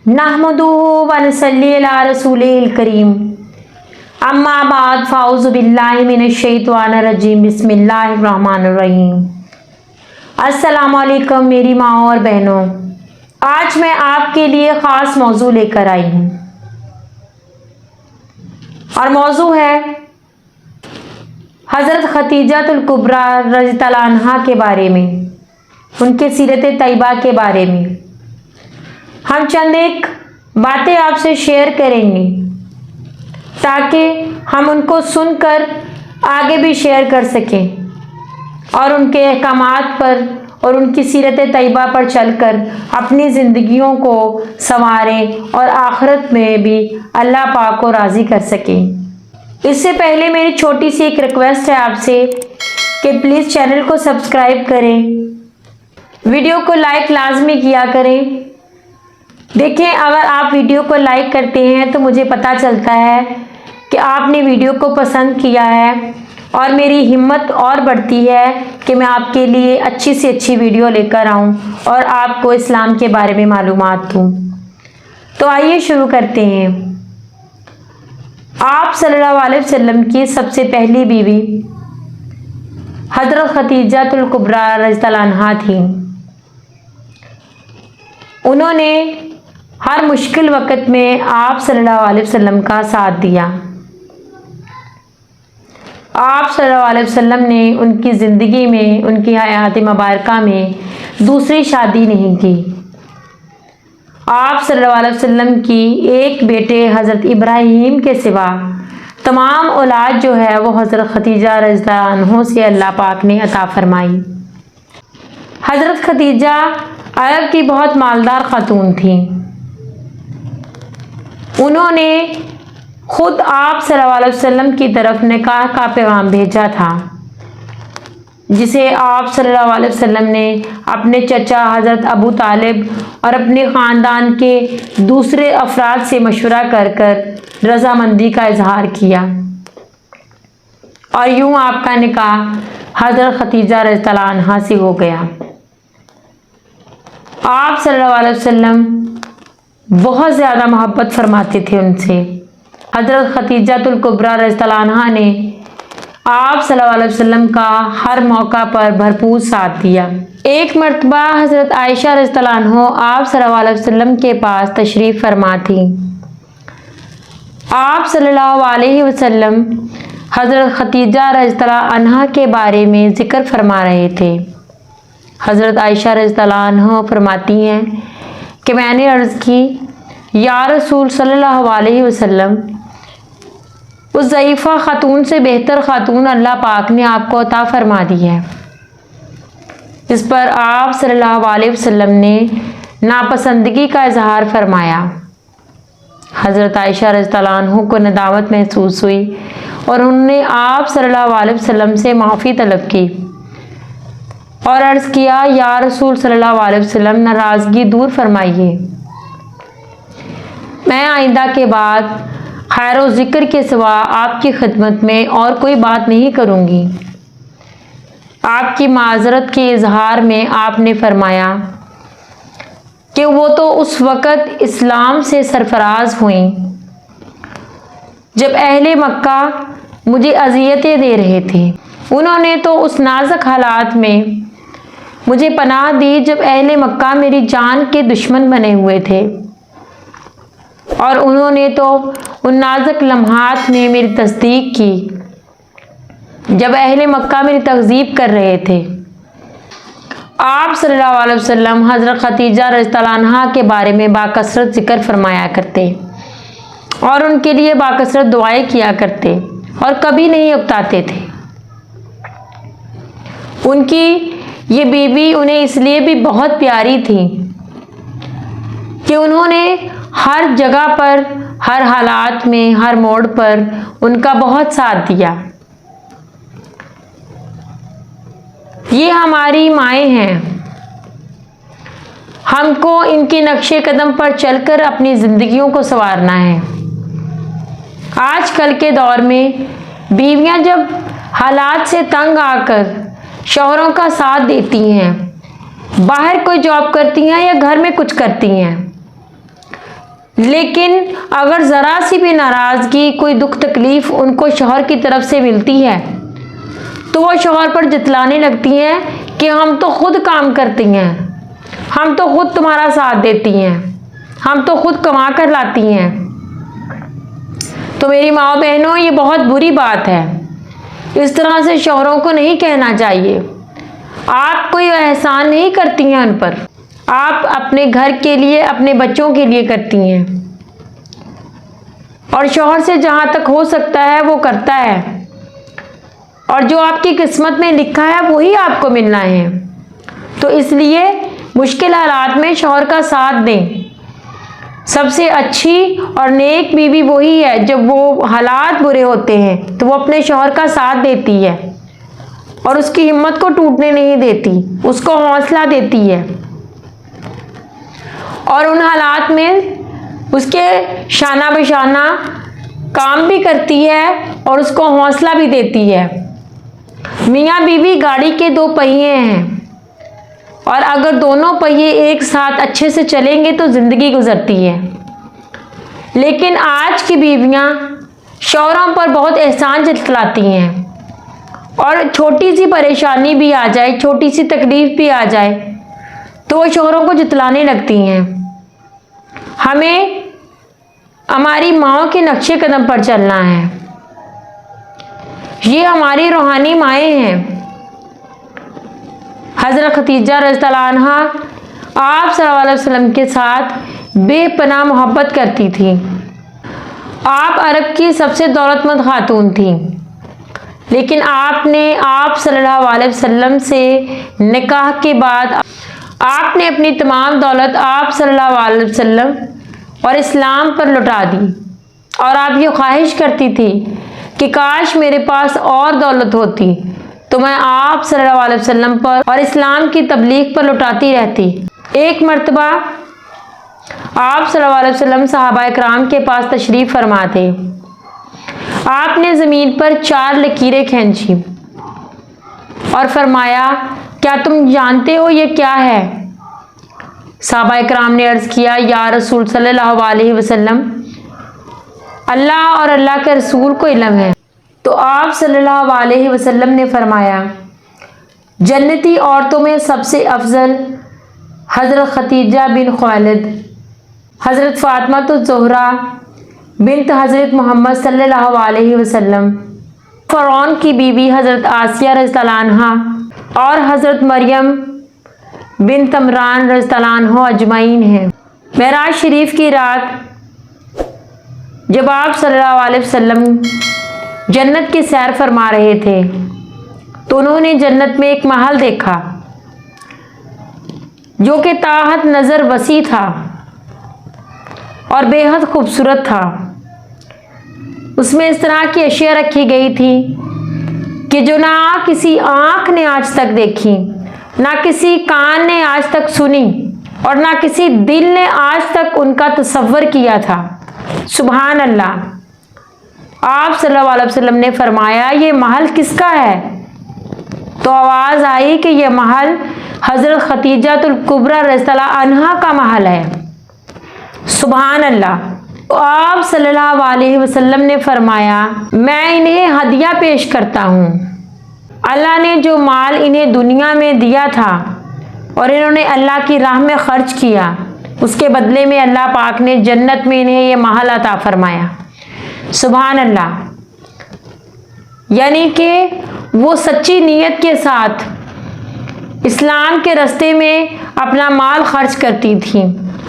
नहमदुहु व नसल्ली अला रसूलिल करीम अम्मा बाद फ़ाउज़ु बिल्लाहि मिनश शैतानिर रजीम बिस्मिल्लाहिर रहमानिर रहीम। अस्सलामु अलैकुम मेरी माँ और बहनों, आज मैं आपके लिए ख़ास मौजू लेकर आई हूँ और मौजू है हज़रत खतीजतुल कुबरा रज़ियल्लाहु अन्हा के बारे में, उनके सीरत तैयबा के बारे में। हम चंद एक बातें आपसे शेयर करेंगे ताकि हम उनको सुनकर आगे भी शेयर कर सकें और उनके अहकामात पर और उनकी सीरत तैयबा पर चलकर अपनी ज़िंदगियों को संवारें और आखिरत में भी अल्लाह पाक को राज़ी कर सकें। इससे पहले मेरी छोटी सी एक रिक्वेस्ट है आपसे कि प्लीज़ चैनल को सब्सक्राइब करें, वीडियो को लाइक लाजमी किया करें। देखें, अगर आप वीडियो को लाइक करते हैं तो मुझे पता चलता है कि आपने वीडियो को पसंद किया है और मेरी हिम्मत और बढ़ती है कि मैं आपके लिए अच्छी से अच्छी वीडियो लेकर आऊं और आपको इस्लाम के बारे में मालूमात दूं। तो आइए शुरू करते हैं। आप सल्लल्लाहु अलैहि वसल्लम की सबसे पहली बीवी हज़रत खतीजतुल कुबरा रज़ियल्लाहु अन्हा थी। उन्होंने हर मुश्किल वक़्त में आप सल्लल्लाहु अलैहि वसल्लम का साथ दिया। आप सल्लल्लाहु अलैहि वसल्लम ने उनकी ज़िंदगी में, उनकी हयात मुबारका में दूसरी शादी नहीं की। आप सल्लल्लाहु अलैहि वसल्लम की एक बेटे हज़रत इब्राहीम के सिवा तमाम औलाद जो है वो हज़रत खतीजा रज़ियल्लाहु अन्हा से अल्लाह पाक ने अता फरमाई। हज़रत खतीजा अरब की बहुत मालदार खातून थी। उन्होंने खुद आप सल्लल्लाहु अलैहि वसल्लम की तरफ निकाह का पैगाम भेजा था, जिसे आप सल्लल्लाहु अलैहि वसल्लम ने अपने चचा हज़रत अबू तालिब और अपने ख़ानदान के दूसरे अफराद से मशवरा कर रज़ामंदी का इजहार किया और यूँ आपका निकाह हज़रत खतीजा रज़ियल्लाहु अन्हा से हो गया। आप सल्लल्लाहु अलैहि वसल्लम बहुत ज़्यादा मोहब्बत फरमाते थे उनसे। हज़रत खतीजतुल कुबरा रज़ियल्लाहु अन्हा ने आप सल्लल्लाहु अलैहि वसल्लम का हर मौका पर भरपूर साथ दिया। एक मर्तबा हज़रत आयशा रज़ियल्लाहु अन्हा आप सल्लल्लाहु अलैहि वसल्लम के पास तशरीफ़ फरमा थी। आप सल्लल्लाहु अलैहि वसल्लम हज़रत खतीजा रज़ियल्लाहु अन्हा के बारे में ज़िक्र फरमा रहे थे। हज़रत आयशा रज़ियल्लाहु अन्हा फरमाती हैं कि मैंने अर्ज़ की, या रसूल सल्लल्लाहु अलैहि वसल्लम, उस ज़ईफ़ा ख़ातून से बेहतर ख़ातून अल्लाह पाक ने आपको अता फरमा दी है। इस पर आप सल्लल्लाहु अलैहि वसल्लम ने नापसंदगी का इजहार फरमाया। हज़रत आयशा रज़ियल्लाहु अन्हा को नदामत महसूस हुई और उन्होंने आप सल्लल्लाहु अलैहि वसल्लम से माफ़ी तलब की और अर्ज़ किया, या रसूल सल्लल्लाहु अलैहि वसल्लम, नाराज़गी दूर फरमाइए। मैं आइंदा के बाद खैर व ज़िक्र के सिवा आपकी खिदमत में और कोई बात नहीं करूँगी। आपकी माज़रत के इजहार में आपने फरमाया कि वो तो उस वक़्त इस्लाम से सरफराज हुई जब अहले मक्का मुझे अज़ियतें दे रहे थे। उन्होंने तो उस नाज़ुक हालात में मुझे पनाह दी जब अहले मक्का मेरी जान के दुश्मन बने हुए थे, और उन्होंने तो उन नाज़ुक लम्हात में मेरी तस्दीक की जब अहले मक्का मेरी तकज़ीब कर रहे थे। आप सल्लल्लाहु अलैहि वसल्लम हज़रत खतीजा रज़ियल्लाहु अन्हा के बारे में बाकसरत ज़िक्र फरमाया करते और उनके लिए बाकसरत दुआएं किया करते और कभी नहीं उकताते थे। उनकी ये बीवी उन्हें इसलिए भी बहुत प्यारी थी कि उन्होंने हर जगह पर, हर हालात में, हर मोड़ पर उनका बहुत साथ दिया। ये हमारी माएँ हैं। हमको इनके नक्शे कदम पर चलकर अपनी ज़िंदगियों को संवारना है। आजकल के दौर में बीवियां जब हालात से तंग आकर शौहरों का साथ देती हैं, बाहर कोई जॉब करती हैं या घर में कुछ करती हैं, لیکن اگر ذرا سی بھی ناراضگی، کوئی دکھ تکلیف ان کو شوہر کی طرف سے ملتی ہے تو وہ شوہر پر جتلانے لگتی ہیں کہ ہم تو خود کام کرتی ہیں، ہم تو خود تمہارا ساتھ دیتی ہیں، ہم تو خود کما کر لاتی ہیں۔ تو میری ماں بہنوں، یہ بہت بری بات ہے، اس طرح سے شوہروں کو نہیں کہنا چاہیے۔ آپ کوئی احسان نہیں کرتی ہیں ان پر، آپ اپنے گھر کے لیے، اپنے بچوں کے لیے کرتی ہیں، اور شوہر سے جہاں تک ہو سکتا ہے وہ کرتا ہے، اور جو آپ کی قسمت میں لکھا ہے وہی آپ کو ملنا ہے۔ تو اس لیے مشکل حالات میں شوہر کا ساتھ دیں۔ سب سے اچھی اور نیک بیوی وہی ہے جب وہ حالات برے ہوتے ہیں تو وہ اپنے شوہر کا ساتھ دیتی ہے اور اس کی ہمت کو ٹوٹنے نہیں دیتی، اس کو حوصلہ دیتی ہے، اور ان حالات میں اس کے شانہ بشانہ کام بھی کرتی ہے اور اس کو حوصلہ بھی دیتی ہے۔ میاں بیوی گاڑی کے دو پہیے ہیں، اور اگر دونوں پہیے ایک ساتھ اچھے سے چلیں گے تو زندگی گزرتی ہے۔ لیکن آج کی بیویاں شوہروں پر بہت احسان جتلاتی ہیں، اور چھوٹی سی پریشانی بھی آ جائے، چھوٹی سی تکلیف بھی آ جائے تو وہ شوہروں کو جتلانے لگتی ہیں۔ ہمیں ہماری ماؤں کے نقشے قدم پر چلنا ہے، یہ ہماری روحانی مائیں ہیں۔ حضرت خدیجہ رضی اللہ عنہا آپ صلی اللہ علیہ وسلم کے ساتھ بے پناہ محبت کرتی تھی۔ آپ عرب کی سب سے دولت مند خاتون تھیں، لیکن آپ صلی اللہ علیہ وسلم سے نکاح کے بعد آپ نے اپنی تمام دولت آپ صلی اللہ علیہ وسلم اور اسلام پر لٹا دی، اور آپ یہ خواہش کرتی تھی کہ کاش میرے پاس اور دولت ہوتی تو میں آپ صلی اللہ علیہ وسلم پر اور اسلام کی تبلیغ پر لٹاتی رہتی۔ ایک مرتبہ آپ صلی اللہ علیہ وسلم صحابہ کرام کے پاس تشریف فرما تھے۔ آپ نے زمین پر 4 لکیریں کھینچی اور فرمایا، کیا تم جانتے ہو یہ کیا ہے؟ صحابہ کرام نے عرض کیا، یا رسول صلی اللہ علیہ وسلم، اللہ اور اللہ کے رسول کو علم ہے۔ تو آپ صلی اللہ علیہ وسلم نے فرمایا، جنتی عورتوں میں سب سے افضل حضرت خدیجہ بن خویلد، حضرت فاطمہ الزہرا بنت حضرت محمد صلی اللہ علیہ وسلم، فرعون کی بیوی حضرت آسیہ رضی اللہ عنہا، اور حضرت مریم بنت عمران رضی اللہ عنہ اجمعین ہیں۔ معراج شریف کی رات جب آپ صلی اللہ علیہ وسلم جنت کی سیر فرما رہے تھے تو انہوں نے جنت میں ایک محل دیکھا جو کہ تاحت نظر وسیع تھا اور بے حد خوبصورت تھا۔ اس میں اس طرح کی اشیاء رکھی گئی تھی کہ جو نہ کسی آنکھ نے آج تک دیکھی، نہ کسی کان نے آج تک سنی، اور نہ کسی دل نے آج تک ان کا تصور کیا تھا۔ سبحان اللہ۔ آپ صلی اللہ علیہ وسلم نے فرمایا، یہ محل کس کا ہے؟ تو آواز آئی کہ یہ محل حضرت خدیجہ الکبریٰ رضی اللہ عنہا کا محل ہے۔ سبحان اللہ۔ تو آپ صلی اللہ علیہ وسلم نے فرمایا، میں انہیں ہدیہ پیش کرتا ہوں۔ اللہ نے جو مال انہیں دنیا میں دیا تھا اور انہوں نے اللہ کی راہ میں خرچ کیا، اس کے بدلے میں اللہ پاک نے جنت میں انہیں یہ محل عطا فرمایا۔ سبحان اللہ۔ یعنی کہ وہ سچی نیت کے ساتھ اسلام کے راستے میں اپنا مال خرچ کرتی تھی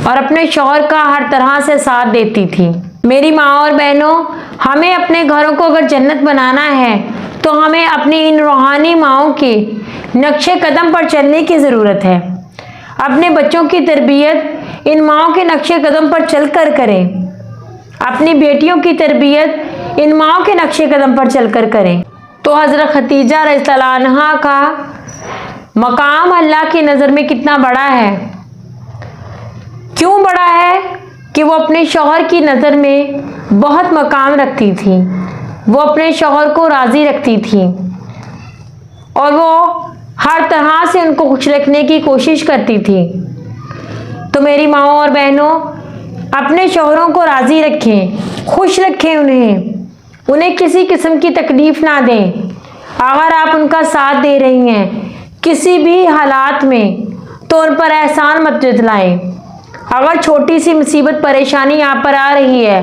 اور اپنے شوہر کا ہر طرح سے ساتھ دیتی تھی۔ میری ماں اور بہنوں، ہمیں اپنے گھروں کو اگر جنت بنانا ہے تو ہمیں اپنی ان روحانی ماؤں کے نقش قدم پر چلنے کی ضرورت ہے۔ اپنے بچوں کی تربیت ان ماؤں کے نقش قدم پر چل کر کریں، اپنی بیٹیوں کی تربیت ان ماؤں کے نقش قدم پر چل کر کریں۔ تو حضرت خدیجہ رضی اللہ عنہا کا مقام اللہ کی نظر میں کتنا بڑا ہے؟ کیوں بڑا ہے؟ کہ وہ اپنے شوہر کی نظر میں بہت مقام رکھتی تھی، وہ اپنے شوہر کو راضی رکھتی تھی، اور وہ ہر طرح سے ان کو خوش رکھنے کی کوشش کرتی تھی۔ تو میری ماؤں اور بہنوں، अपने शौहरों को राज़ी रखें, खुश रखें उन्हें किसी किस्म की तकलीफ़ ना दें। अगर आप उनका साथ दे रही हैं किसी भी हालात में तो उन पर एहसान मत जतलाएं। अगर छोटी सी मुसीबत परेशानी आप पर आ रही है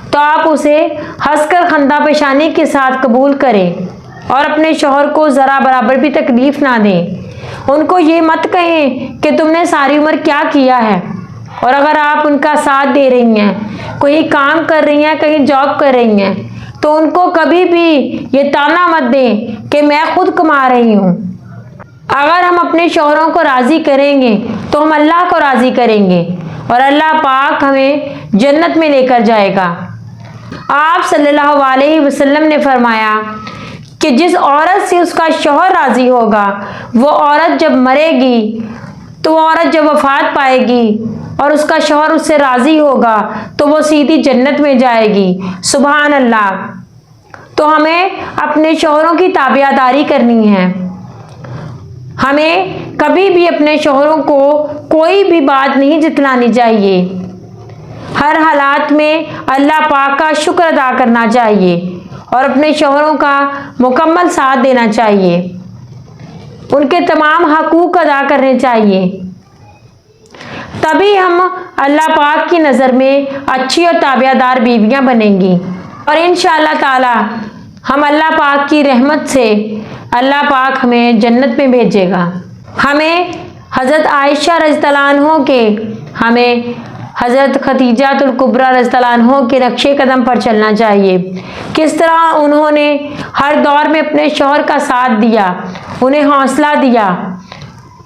तो आप उसे हंसकर खंदा पेशानी के साथ कबूल करें और अपने शौहर को ज़रा बराबर भी तकलीफ़ ना दें। उनको ये मत कहें कि तुमने सारी उम्र क्या किया है। और अगर आप उनका साथ दे रही हैं, कोई काम कर रही हैं, कहीं जॉब कर रही हैं, तो उनको कभी भी ये ताना मत दें कि मैं खुद कमा रही हूँ। अगर हम अपने शौहरों को राज़ी करेंगे तो हम अल्लाह को राज़ी करेंगे और अल्लाह पाक हमें जन्नत में लेकर जाएगा। आप सल्लल्लाहु अलैहि वसल्लम ने फरमाया कि जिस औरत से उसका शौहर राज़ी होगा वो औरत जब मरेगी तो वो औरत जब वफ़ात पाएगी और उसका शौहर उससे राज़ी होगा तो वो सीधी जन्नत में जाएगी। सुभान अल्लाह। तो हमें अपने शौहरों की ताबियादारी करनी है। हमें कभी भी अपने शौहरों को कोई भी बात नहीं जितलानी चाहिए। हर हालात में अल्लाह पाक का शुक्र अदा करना चाहिए और अपने शौहरों का मुकम्मल साथ देना चाहिए। उनके तमाम हकूक़ अदा करने चाहिए, तभी हम अल्लाह पाक की नज़र में अच्छी और ताबियादार बीवियां बनेंगी और इंशाअल्लाह ताला हम अल्लाह पाक की रहमत से अल्लाह पाक हमें जन्नत में भेजेगा। हमें हज़रत आयशा रज़ियल्लाहु अन्हा के, हमें हज़रत खदीजातुल कुबरा रज़ियल्लाहु अन्हा के नक्शे कदम पर चलना चाहिए। किस तरह उन्होंने हर दौर में अपने शौहर का साथ दिया, उन्हें हौसला दिया,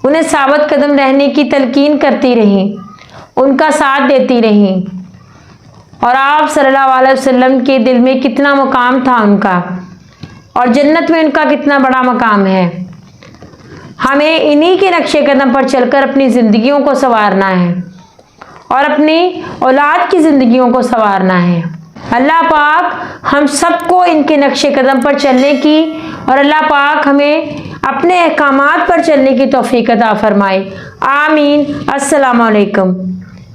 उन्हें साबित कदम रहने की तलकीन करती रहीं, उनका साथ देती रहीं। और आप सल्लल्लाहु अलैहि वसल्लम के दिल में कितना मुकाम था उनका और जन्नत में उनका कितना बड़ा मकाम है। हमें इन्हीं के नक्शे कदम पर चलकर अपनी ज़िंदगियों को संवारना है और अपनी औलाद की ज़िंदगियों को संवारना है। अल्लाह पाक हम सबको इनके नक्शे कदम पर चलने की और अल्लाह पाक हमें अपने अहकामात पर चलने की तौफीक अता फरमाए। आमीन। अस्सलामु अलैकुम।